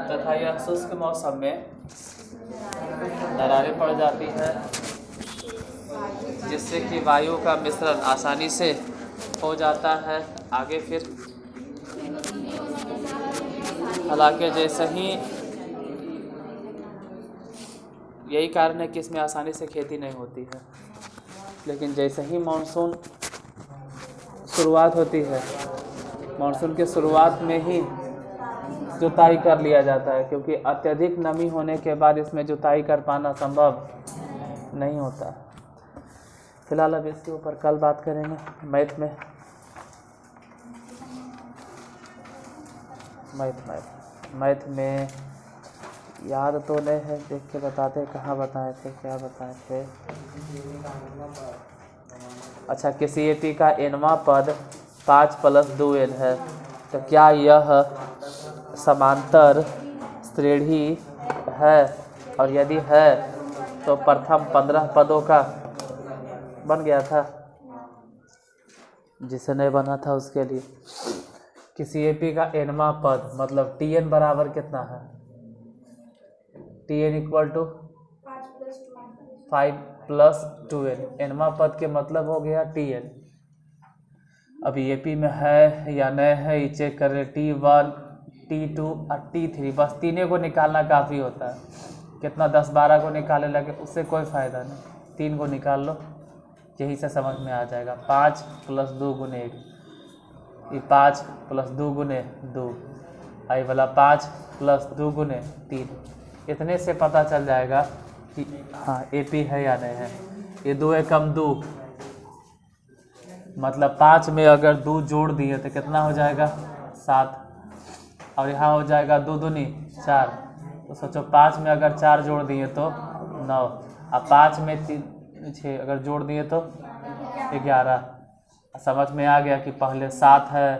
तथा यह शुष्क मौसम में दरारें पड़ जाती है, जिससे कि वायु का मिश्रण आसानी से हो जाता है। आगे फिर हालांकि जैसे ही यही कारण है कि इसमें आसानी से खेती नहीं होती है, लेकिन जैसे ही मानसून शुरुआत होती है, मानसून के शुरुआत में ही जुताई कर लिया जाता है, क्योंकि अत्यधिक नमी होने के बाद इसमें जुताई कर पाना संभव नहीं होता। फिलहाल अब इसके ऊपर कल बात करेंगे। मैथ में याद तो नहीं है, देख के बताते कहाँ बताए थे, क्या बताए थे। अच्छा, किसी एपी का nवां पद 5 + 2n है, तो क्या यह समांतर श्रेणी है, और यदि है तो प्रथम 15 पदों का बन गया था। जिसे नहीं बना था उसके लिए किसी एपी का nवां पद मतलब tn बराबर कितना है, tn = 5 + 2n। nवां पद के मतलब हो गया tn। अभी एपी में है या नहीं है ये चेक कर रहे। t1 t2 और t3, बस तीनों को निकालना काफ़ी होता है। कितना 10-12 को निकालने लगे उससे कोई फ़ायदा नहीं, 3 को निकाल लो, यही से समझ में आ जाएगा। 5 + 2 × 1, ये 5 + 2 × 2, आई वाला 5 + 2 × 3। इतने से पता चल जाएगा कि हाँ एपी है या नहीं है। ये 2 एकम 2 मतलब 5 में अगर 2 जोड़ दिए तो कितना हो जाएगा 7, और यहाँ हो जाएगा 2 दूनी 4। तो सोचो 5 में अगर 4 जोड़ दिए तो 9, अब 5 में 3 6 अगर जोड़ दिए तो 11। समझ में आ गया कि पहले 7 है,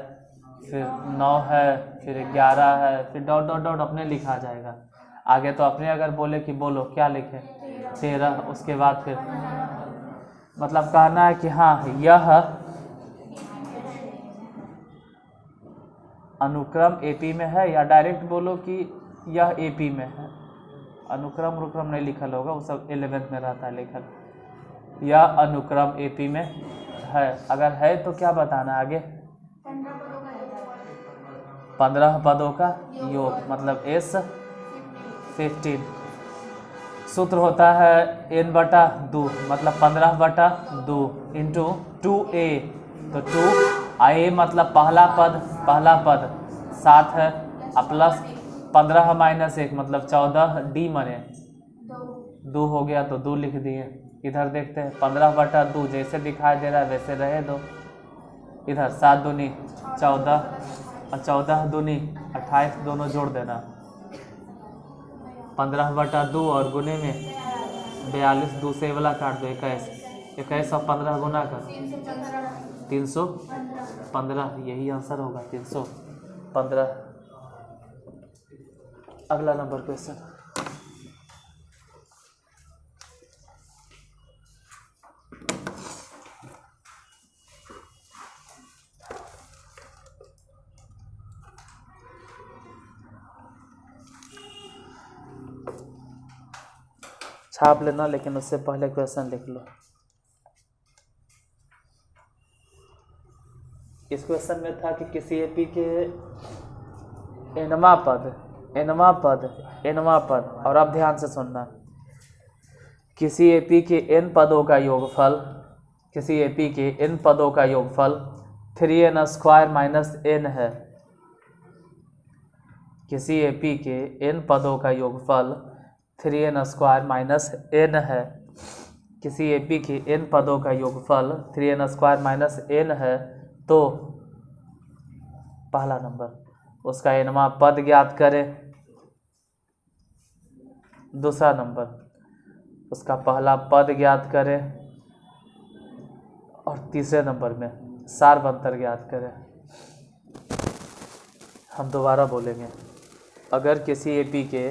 फिर 9 है, फिर 11 है, फिर डॉट डॉट डॉट अपने लिखा जाएगा। आगे तो अपने अगर बोले कि बोलो क्या लिखे 13, उसके बाद फिर मतलब कहना है कि हाँ यह अनुक्रम एपी में है, या डायरेक्ट बोलो कि यह एपी में है। अनुक्रम रुक्रम नहीं लिखल होगा, वो सब 11th में रहता है लिखल। यह अनुक्रम एपी में है, अगर है तो क्या बताना आगे, 15 पदों का योग मतलब S15। सूत्र होता है n/2 मतलब 15/2 इंटू 2a, तो 2a मतलब पहला पद 7 है, प्लस 15 - 1 मतलब 14d मने 2 हो गया, तो 2 लिख दिए। इधर देखते हैं 15/2 जैसे दिखाई दे रहा है वैसे रहे दो। इधर 7 दूनी 14 और 14 दूनी 28, दोनों जोड़ देना। 15/2 और गुने में 42, 2 से वाला काट दो 21, 21 और 15 गुना कर 315, यही आंसर होगा 315। अगला नंबर क्वेश्चन। छाप लेना, लेकिन उससे पहले क्वेश्चन लिख लो। इस क्वेश्चन में था कि किसी एपी के nवां पद, और अब ध्यान से सुनना, किसी एपी के n पदों का योगफल, किसी एपी के n पदों का योगफल 3n² - n है। किसी एपी के n पदों का योगफल 3n² - n है। किसी एपी के n पदों का योगफल 3n² - n है, तो पहला नंबर उसका nवां पद ज्ञात करें। दूसरा नंबर उसका पहला पद ज्ञात करें, और तीसरे नंबर में सारवंतर ज्ञात करें। हम दोबारा बोलेंगे, अगर किसी एपी के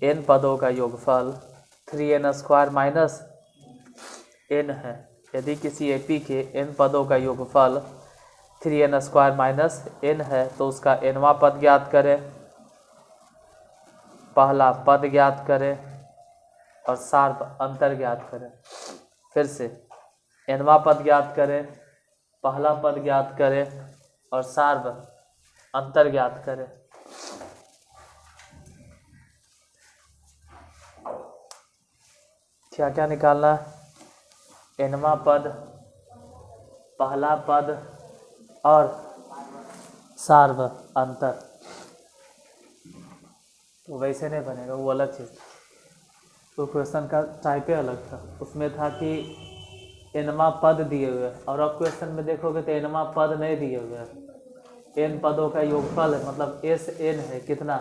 n पदों का योगफल 3n² - n है, यदि किसी एपी के n पदों का योगफल 3n² माइनस n है तो उसका nवां पद ज्ञात करें, पहला पद ज्ञात करें और सार्व अंतर ज्ञात करें। फिर से nवां पद ज्ञात करें, पहला पद ज्ञात करें और सार्व अंतर ज्ञात करें। क्या क्या निकालना? nवां पद, पहला पद और सार्व अंतर। तो वैसे नहीं बनेगा, वो अलग चीज़। तो क्वेश्चन का टाइप ही अलग था। उसमें था कि nवां पद दिए हुए और अब क्वेश्चन में देखोगे तो nवां पद नहीं दिए हुए। n पदों का योगफल है, मतलब Sn है कितना?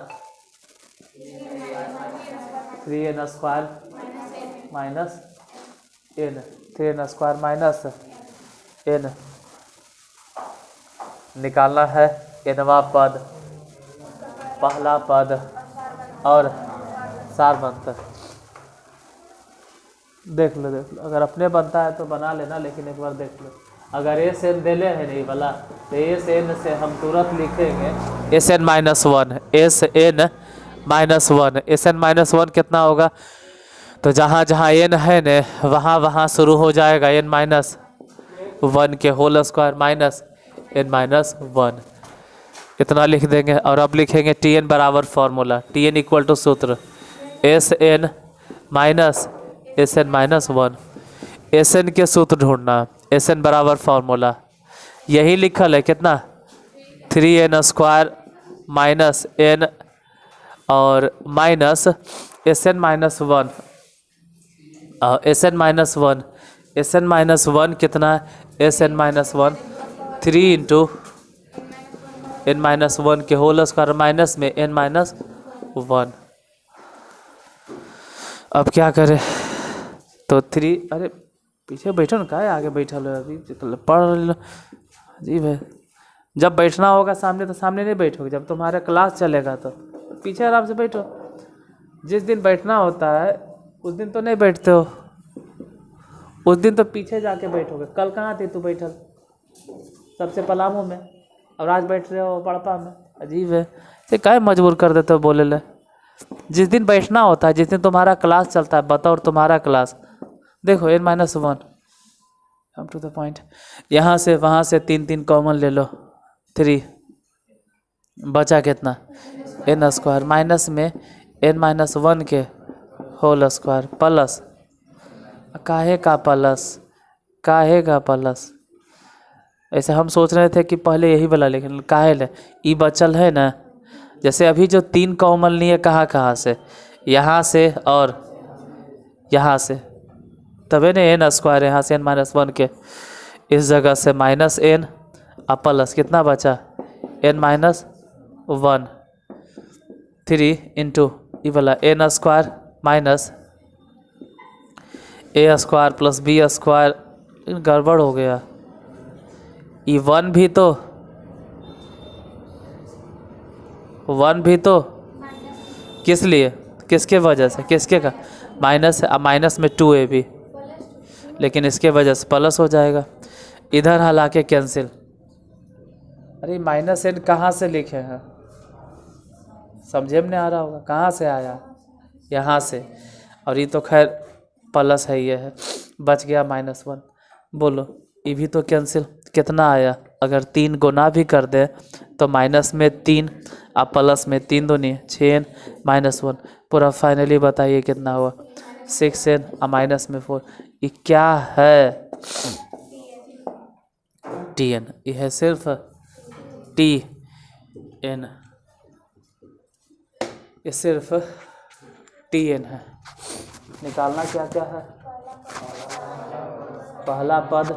3n² minus n, 3n² minus n। निकालना है nवां पद, पहला पद और सार्व अंतर। देख लो अगर अपने बनता है तो बना लेना, लेकिन एक बार देख लो। अगर Sn दे ले है नहीं वाला तो Sn से हम तुरंत लिखेंगे Sn minus 1, Sn minus 1। Sn minus 1 कितना होगा? तो जहाँ जहाँ n है न वहाँ वहाँ शुरू हो जाएगा n माइनस 1 के whole square minus n minus 1, इतना लिख देंगे। और अब लिखेंगे Tn बराबर फॉर्मूला, Tn इक्वल टू सूत्र Sn minus Sn minus 1। Sn के सूत्र ढूंढना, Sn बराबर फॉर्मूला यही लिखल है कितना? 3n² माइनस n और minus Sn minus 1, Sn minus 1, Sn minus 1 कितना है? Sn minus 1 3 into n minus 1 के होल स्क्वायर माइनस में n माइनस 1। अब क्या करें? तो 3, अरे पीछे बैठो ना, क्या है आगे बैठा लो, अभी पढ़ लो। अजीब है, जब बैठना होगा सामने तो सामने नहीं बैठोगे, जब तुम्हारा क्लास चलेगा तो पीछे आराम से बैठो। जिस दिन बैठना होता है उस दिन तो नहीं बैठते हो, उस दिन तो पीछे जाके बैठोगे। कल कहाँ थे तू बैठल? सबसे पलामू में, और आज बैठ रहे हो पड़पा में। अजीब है, ये क्या मजबूर कर देते हो बोले ले। जिस दिन बैठना होता है, जिस दिन तुम्हारा क्लास चलता है, बताओ तुम्हारा क्लास देखो n minus 1, come to the point. यहाँ से वहाँ से 3 3 कॉमन ले लो, 3 बचा कितना? n² माइनस में n माइनस 1 के होल स्क्वायर प्लस, काहे का प्लस, काहे का प्लस? ऐसे हम सोच रहे थे कि पहले यही वाला, लेकिन काहे ले ई बचल है ना। जैसे अभी जो 3 कॉमन लिए कहाँ कहाँ से? यहाँ से और यहाँ से, तबे ने n² यहाँ से n माइनस 1 के इस जगह से माइनस n और प्लस कितना बचा? n माइनस 1, 3 इंटू ये वाला n² minus a² plus b²। गड़बड़ हो गया, ये 1 भी तो किस लिए, किसके वजह से, किसके का माइनस है? माइनस में 2a भी, लेकिन इसके वजह से प्लस हो जाएगा। इधर हालांकि कैंसिल। अरे माइनस n कहाँ से लिखे हैं? समझे में नहीं आ रहा होगा, कहाँ से आया? यहाँ से, और ये तो खैर प्लस है, ये है, बच गया -1। बोलो ये भी तो कैंसिल। कितना आया? अगर 3 गुना भी कर दे तो माइनस में 3 और प्लस में 3 दूनी 6n माइनस 1। पूरा फाइनली बताइए कितना हुआ? 6n और माइनस में 4। ये क्या है? Tn। ये है सिर्फ Tn, ये सिर्फ Tn है। निकालना क्या क्या है? पहला पद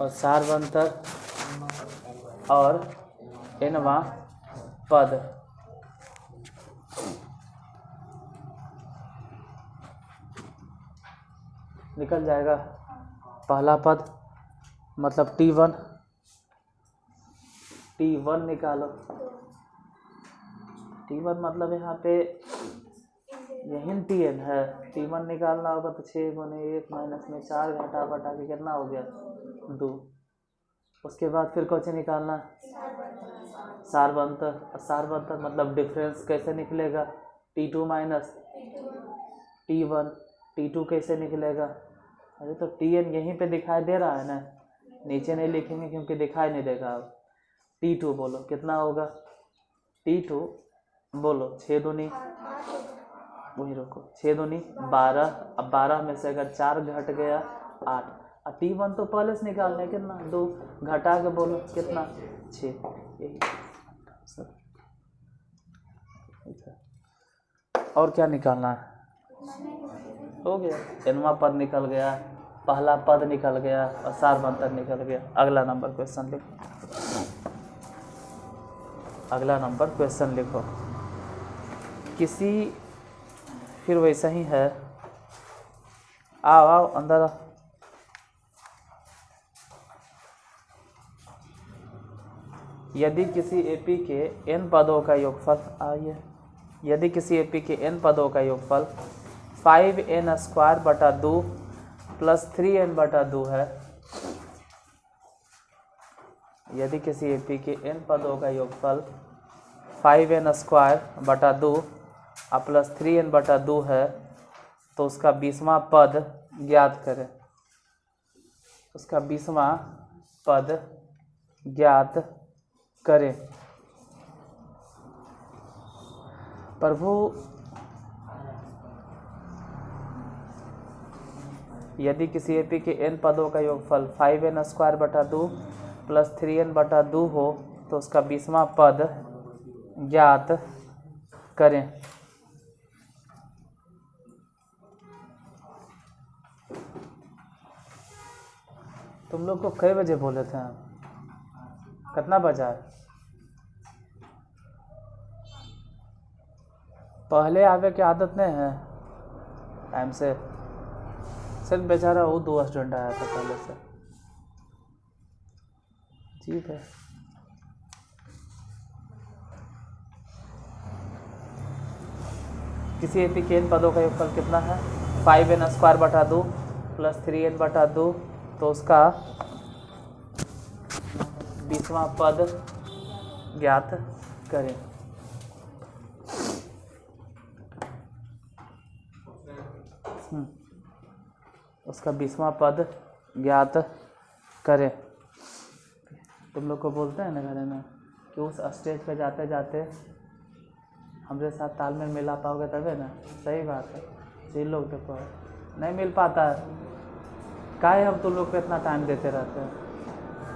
और सार्व अंतर और nवां पद। निकल जाएगा। पहला पद मतलब T1 निकालो। T1 मतलब यहाँ पे यही Tn है। T1 निकालना होगा तो 6 गुने 1 माइनस में 4 घटा बटा के कितना हो गया? 2। उसके बाद फिर कौन निकालना, सारबंतर। सारबंतर मतलब डिफरेंस कैसे निकलेगा, T2 माइनस T1। T2 कैसे निकलेगा, अरे तो Tn यहीं पे दिखाई दे रहा है ना, नीचे नहीं लिखेंगे क्योंकि दिखाई नहीं देगा। अब T2 बोलो कितना होगा, T2 बोलो 6 दूनी, वही रुको, 6 दूनी 12। अब 12 में से अगर 4 घट गया 8। अब T1 तो पहले से निकालना है, कितना 2, घटा के बोलो कितना 6। यही सब और क्या निकालना है, हो गया, एनवा पद निकल गया, पहला पद निकल गया और सारबंतर निकल गया। अगला नंबर क्वेश्चन लिखो, अगला नंबर क्वेश्चन लिखो। किसी, फिर वैसा ही है, आओ आओ अंदर आओ। यदि किसी एपी के n पदों का योगफल, आइए, यदि किसी एपी के n पदों का योगफल 5n²/2 प्लस 3n/2 है, यदि किसी एपी के n पदों का योगफल 5n²/2 प्लस 3n/2 है, तो उसका 20वां पद ज्ञात करें। उसका 20वां पद ज्ञात करें। प्रभु, यदि किसी एपी के n पदों का योगफल 5n²/2 प्लस 3n/2 हो, तो उसका 20वां पद ज्ञात करें। तुम लोग को कई बजे बोले थे हम, कितना बजा है, पहले आवे की आदत नहीं है टाइम से, सिर्फ बेचारा वो 2 स्टूडेंट आया था पहले से, ठीक है। किसी एपी के n पदों का योगफल कितना है, 5n²/2 प्लस 3n/2, तो उसका 20वां पद ज्ञात करें। उसका 20वां पद ज्ञात करें। तुम लोग को बोलते हैं ना घर में कि उस स्टेज पे जाते जाते हमारे साथ तालमेल मिला पाओगे तबे ना, सही बात है। जिन लोग देखो नहीं मिल पाता है, काहे हम तुम लोग पे इतना टाइम देते रहते हैं,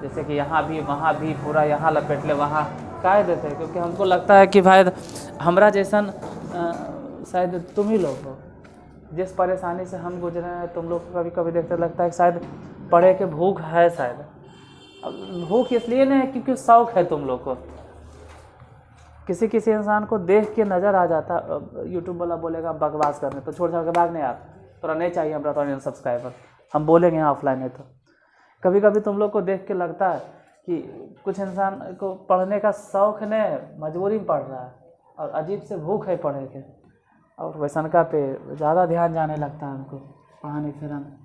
जैसे कि यहाँ भी वहाँ भी, पूरा यहाँ लपेट ले वहाँ, काहे देते हैं, क्योंकि हमको लगता है कि भाई हमरा जैसन शायद तुम ही लोग हो, जिस परेशानी से हम गुजरे हैं, तुम लोग को कभी कभी देखते लगता है कि शायद पढ़े के भूख है, शायद भूख इसलिए नहीं है क्योंकि शौक़ है तुम लोग को। किसी किसी इंसान को देख के नज़र आ जाता, यूट्यूब वाला बोलेगा बकवास करने, तो छोड़ के भाग नहीं यार, थोड़ा नहीं चाहिए हमारा तो सब्सक्राइबर, हम बोलेंगे यहाँ ऑफलाइन है। तो कभी कभी तुम लोग को देख के लगता है कि कुछ इंसान को पढ़ने का शौक़ नहीं, मजबूरी में पढ़ रहा है, और अजीब से भूख है पढ़े के, और वैसनका पे ज़्यादा ध्यान जाने लगता है हमको पढ़ाने फिराने।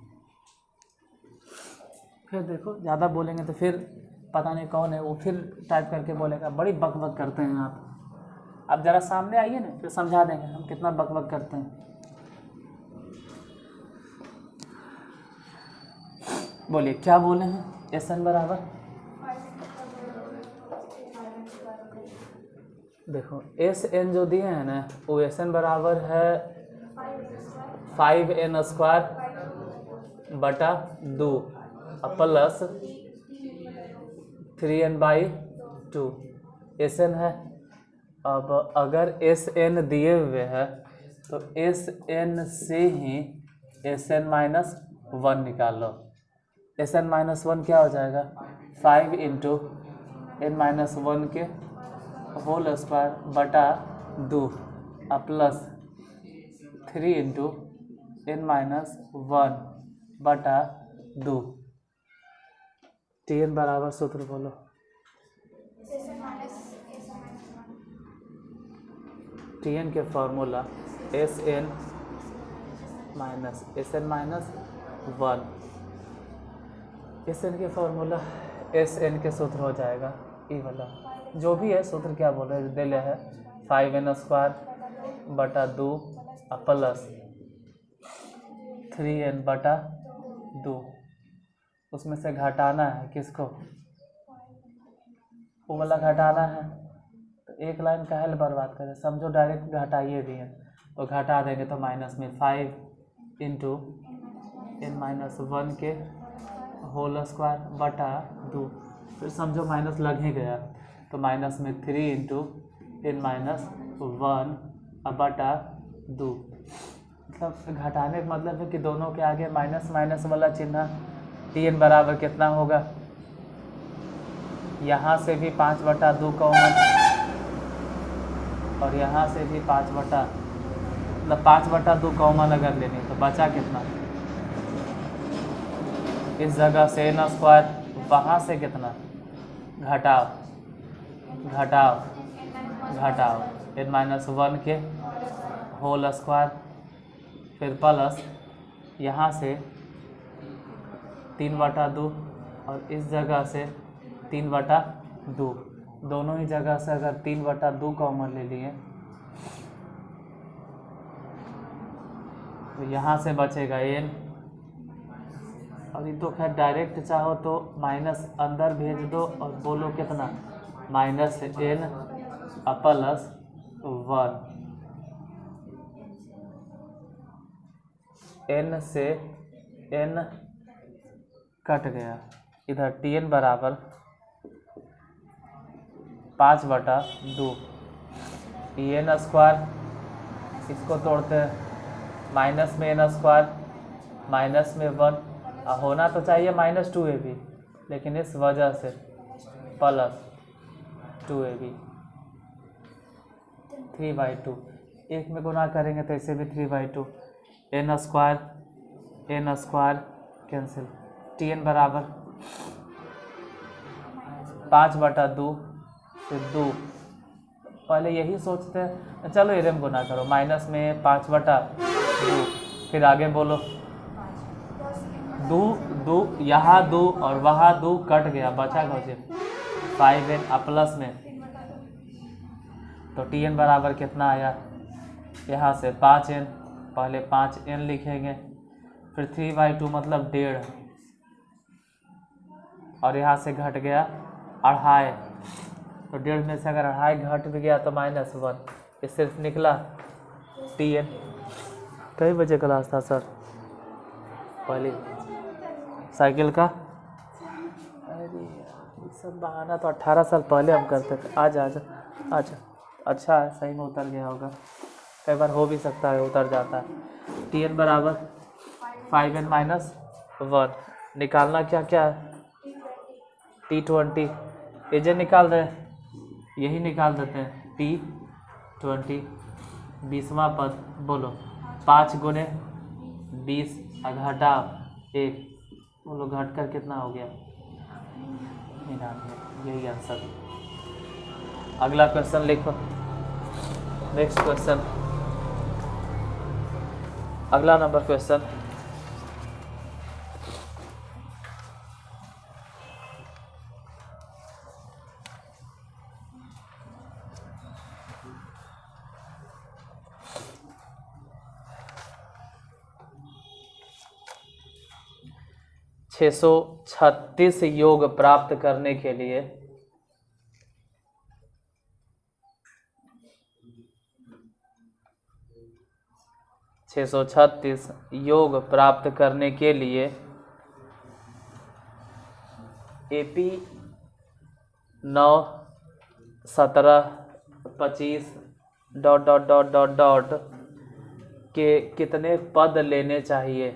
फिर देखो ज़्यादा बोलेंगे तो फिर पता नहीं कौन है वो, फिर टाइप करके बोलेगा बड़ी बकबक करते हैं आप। अब ज़रा सामने आइए ना, फिर समझा देंगे हम कितना बकबक करते हैं। बोलिए क्या बोले हैं, SN बराबर, देखो SN जो दिए हैं ना, वो SN बराबर है 5n²/2 प्लस 3n/2 SN है। अब अगर SN दिए हुए है तो SN से ही SN-1 निकाल लो। SN-1 क्या हो जाएगा, 5 × n-1 के होल स्क्वायर बटा 2 प्लस 3 × n-1 बटा 2। Tn बराबर सूत्र बोलो, Tn के फॉर्मूला SN -1, SN के फॉर्मूला एस एन के सूत्र हो जाएगा ई वाला, जो भी है सूत्र क्या बोल रहे हैं दे लिया है 5n² बटा 2 प्लस 3n बटा 2। उसमें से घटाना है किसको, वो वाला घटाना है। तो एक लाइन का हेल बर्बाद करें, समझो डायरेक्ट घटाइए भी है तो घटा देंगे तो माइनस में 5 इंटू n-1 के होल स्क्वायर बटा 2। फिर समझो माइनस लग ही गया तो माइनस में 3 इंटू n-1 बटा 2। मतलब घटाने का मतलब है कि दोनों के आगे माइनस माइनस वाला चिन्ह, tn बराबर कितना होगा, यहाँ से भी 5/2 कॉमन और यहाँ से भी 5/, मतलब 5/2 कॉमन अगर लेनी तो बचा कितना, इस जगह से n², वहाँ से कितना घटाओ घटाओ घटाओ n-1 के होल स्क्वायर, फिर प्लस यहाँ से 3/2 और इस जगह से 3/2। दोनों ही जगह से अगर 3/2 कॉमन ले लिए तो यहाँ से बचेगा n, और ये तो खैर डायरेक्ट चाहो तो माइनस अंदर भेज दो और बोलो कितना -n प्लस 1। n से n कट गया, इधर tn बराबर 5/2 n², इसको तोड़ते हैं माइनस में n² माइनस में 1, होना तो चाहिए -2ab, लेकिन इस वजह से प्लस 2ab 3/2। एक में गुना करेंगे तो इसे भी 3/2, n² कैंसिल, tn बराबर 5/2 से 2। पहले यही सोचते हैं, चलो इधर में गुना करो, माइनस में 5/2, फिर आगे बोलो 2 यहाँ 2 और वहाँ 2 कट गया, बचा मुझे 5n प्लस में, तो tn बराबर कितना आया, यहाँ से 5n, पहले 5n लिखेंगे, फिर 3/2 मतलब 1.5, और यहाँ से घट गया 2.5, तो 1.5 में से अगर 2.5 घट भी गया तो -1, ये सिर्फ निकला tn। कई बजे क्लास था सर, पहले साइकिल का, अरे ये सब बहाना तो 18 साल पहले हम करते थे। आजा आजा आजा, अच्छा है सही में उतर गया होगा, कई बार हो भी सकता है उतर जाता है। tn बराबर 5n-1, निकालना क्या क्या है, t20, एजे निकाल रहे, यही निकाल देते हैं, t20 20वां पद, बोलो 5 × 20 घटाओ 1, बोलो घट कर कितना हो गया 99, यही आंसर। अगला क्वेश्चन लिखो, नेक्स्ट क्वेश्चन, अगला नंबर क्वेश्चन। छः 636 योग प्राप्त करने के लिए 636 योग प्राप्त करने के लिए AP 9 17 25 ... के कितने पद लेने चाहिए।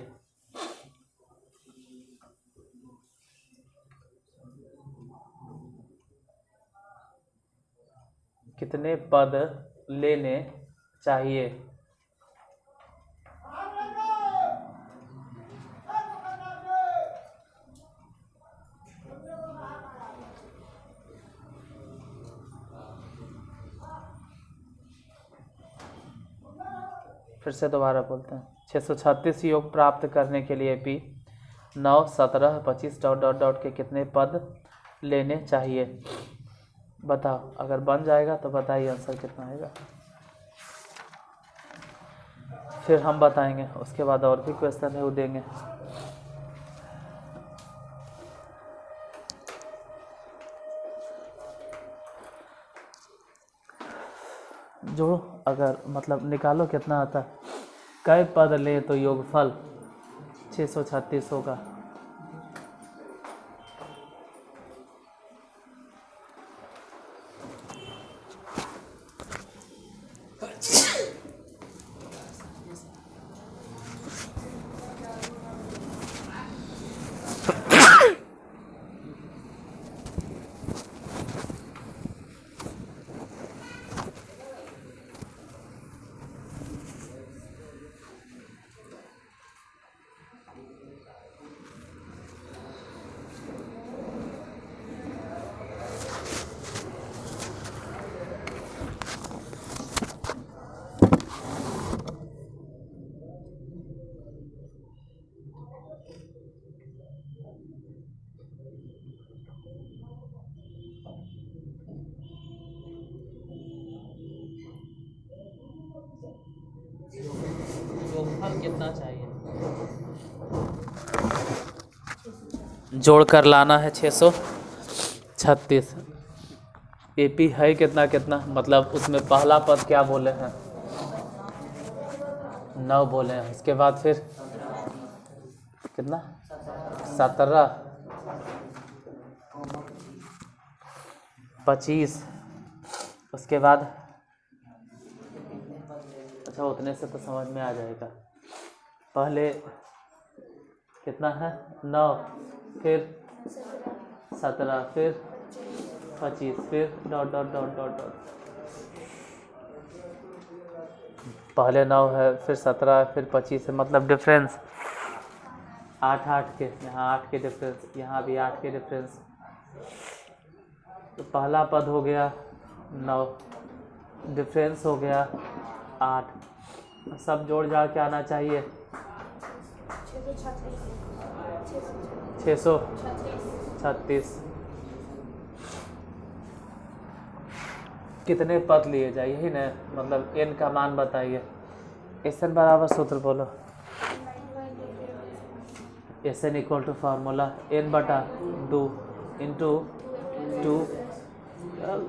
कितने पद लेने चाहिए। फिर से दोबारा बोलते हैं, 636 योग प्राप्त करने के लिए भी 9 17 25 ... के कितने पद लेने चाहिए। बताओ, अगर बन जाएगा तो बताइए आंसर कितना आएगा, फिर हम बताएंगे, उसके बाद और भी क्वेश्चन है वो देंगे। जो अगर मतलब निकालो कितना आता है, कई पद ले तो योगफल 636 होगा। योगफल कितना चाहिए, जोड़ कर लाना है 636। एपी है कितना कितना, मतलब उसमें पहला पद क्या बोले हैं, 9 बोले हैं। उसके बाद फिर कितना, 17, 25, उसके बाद अच्छा उतने से तो समझ में आ जाएगा। पहले कितना है 9, फिर 17, फिर 25, फिर dot dot dot dot dot, पहले 9 है, फिर 17 है, फिर 25 है, मतलब डिफरेंस 8 8 के, यहाँ 8 के डिफरेंस, यहाँ भी 8 के डिफरेंस। तो पहला पद हो गया 9, डिफरेंस हो गया 8, सब जोड़ जा के आना चाहिए 636। कितने पद लिए जाए, यही ना, मतलब n का मान बताइए। एन बराबर सूत्र बोलो, S N equal to formula n/2 into 2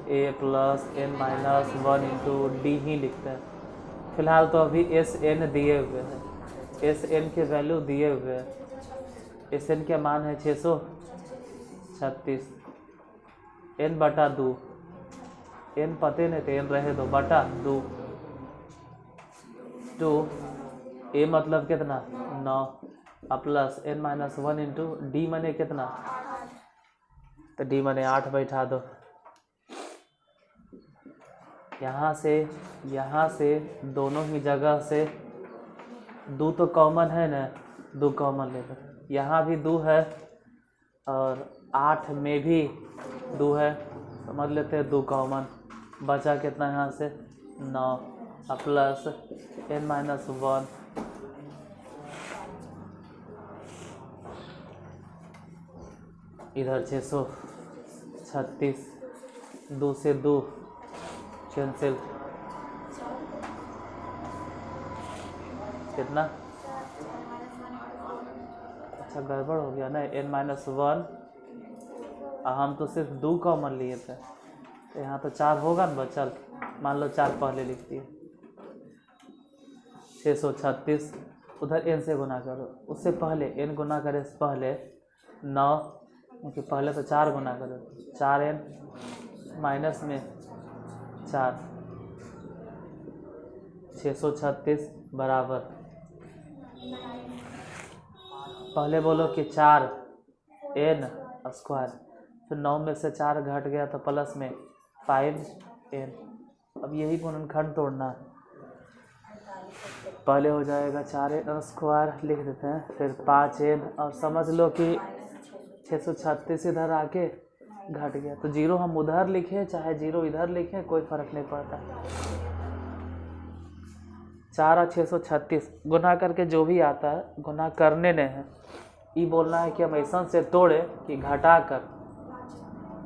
a plus n minus 1 into D ही लिखते हैं। फिलहाल तो अभी एस एन दिए हुए हैं, एस एन के वैल्यू दिए हुए हैं। एस एन के मान है 636, n/2, n पते नहीं थे, n रहे 2/2, 2 a मतलब कितना 9 plus n minus 1 into D मने कितना, तो डी मने 8 बैठा दो। यहाँ से दोनों ही जगह से 2 तो कॉमन है ना, 2 कॉमन ले लो, यहाँ भी 2 है और 8 में भी 2 है, समझ लेते हैं 2 कॉमन, बचा कितना यहाँ से 9 प्लस n माइनस 1, इधर 636, 2 से 2 कैंसिल, कितना, अच्छा गड़बड़ हो गया ना, n माइनस 1, हम तो सिर्फ 2 कॉमन लिए थे, तो यहाँ तो 4 होगा ना बचल, मान लो 4 पहले लिख दिए, 636, उधर n से गुना करो, उससे पहले n गुना करे से पहले 9, क्योंकि पहले तो 4 गुना करो, 4n माइनस में 4, 636 बराबर, पहले बोलो कि 4n स्क्वायर, फिर 9 में से 4 घट गया तो प्लस में 5n। अब यही गुणनखंड तोड़ना, पहले हो जाएगा 4n स्क्वायर लिख देते हैं, फिर 5n, और समझ लो कि 636 इधर आके घट गया, तो 0 हम उधर लिखें चाहे 0 इधर लिखें कोई फर्क नहीं पड़ता। 4 और 636 गुना करके जो भी आता है गुना करने ने है, ये बोलना है कि हम ऐसा से तोड़े कि घटा कर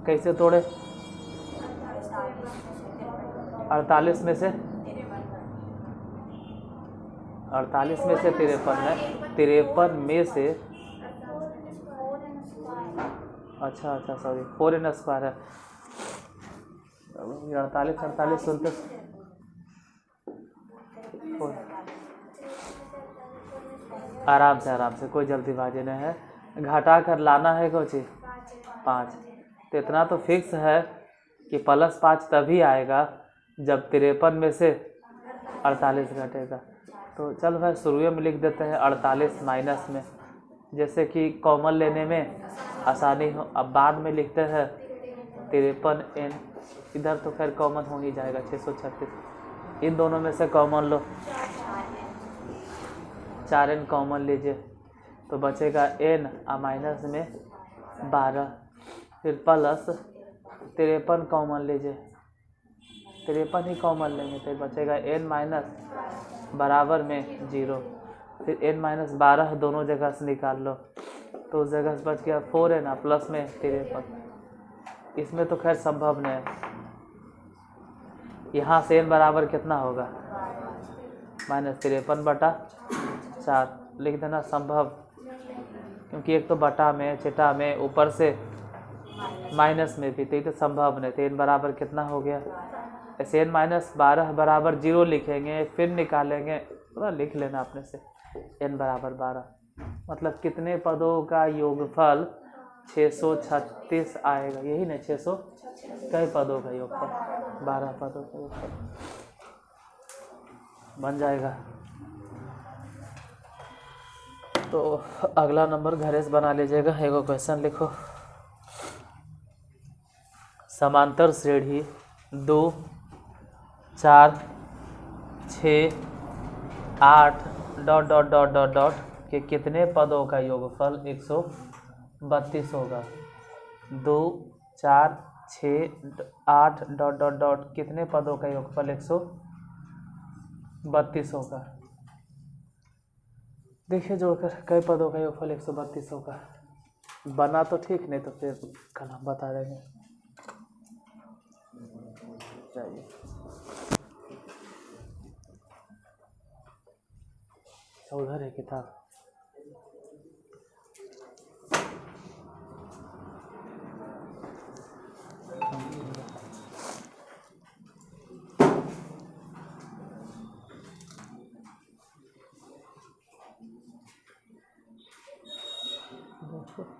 कैसे तोड़े? 48 में से 53 है, 53 में से अच्छा सॉरी 4n² है। 48 सुनते आराम से कोई जल्दीबाजी नहीं है। घटा कर लाना है कोई चीज़ 5, तो इतना तो फिक्स है कि +5 तभी आएगा जब 53 में से 48 घटेगा। तो चल भाई शुरू में लिख देते हैं 48 माइनस में, जैसे कि कॉमन लेने में आसानी हो। अब बाद में लिखते हैं 53n, इधर तो खैर कॉमन हो ही जाएगा 636। इन दोनों में से कॉमन लो, 4n कॉमन लीजिए तो बचेगा n माइनस में 12, फिर प्लस 53 कॉमन लीजिए, 53 ही कॉमन लेंगे तो बचेगा n माइनस बराबर में 0, फिर n माइनस 12 दोनों जगह से निकाल लो तो उस जगह से बच गया 4n प्लस में 53। इसमें तो खैर संभव नहीं है। यहाँ से n बराबर कितना होगा? -53/4 लिख देना संभव, क्योंकि एक तो बटा में चिटा में ऊपर से माइनस में भी, तो ये तो संभव नहीं। तो n बराबर कितना हो गया? ऐसे n माइनस 12 बराबर 0 लिखेंगे, फिर निकालेंगे, पूरा लिख लेना अपने से। n बराबर 12 मतलब कितने पदों का योगफल 636 आएगा? यही नहीं 600 कई पदों का योगफल, 12 पदों का योगफल बन जाएगा। तो अगला नंबर घरे से बना लीजिएगा। एगो क्वेश्चन लिखो, समांतर श्रेणी 2, 4, 6, 8 ... के कितने पदों का योगफल 132 होगा? 2, 4, 6, 8 ... कितने पदों का योगफल 132 होगा? देखिए जोड़कर कई पदों का योगफल 132 होगा। बना तो ठीक, नहीं तो फिर कल हम बता देंगे। चाहिए उधर है किताब।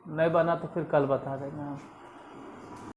नहीं बना तो फिर कल बता देंगे हम।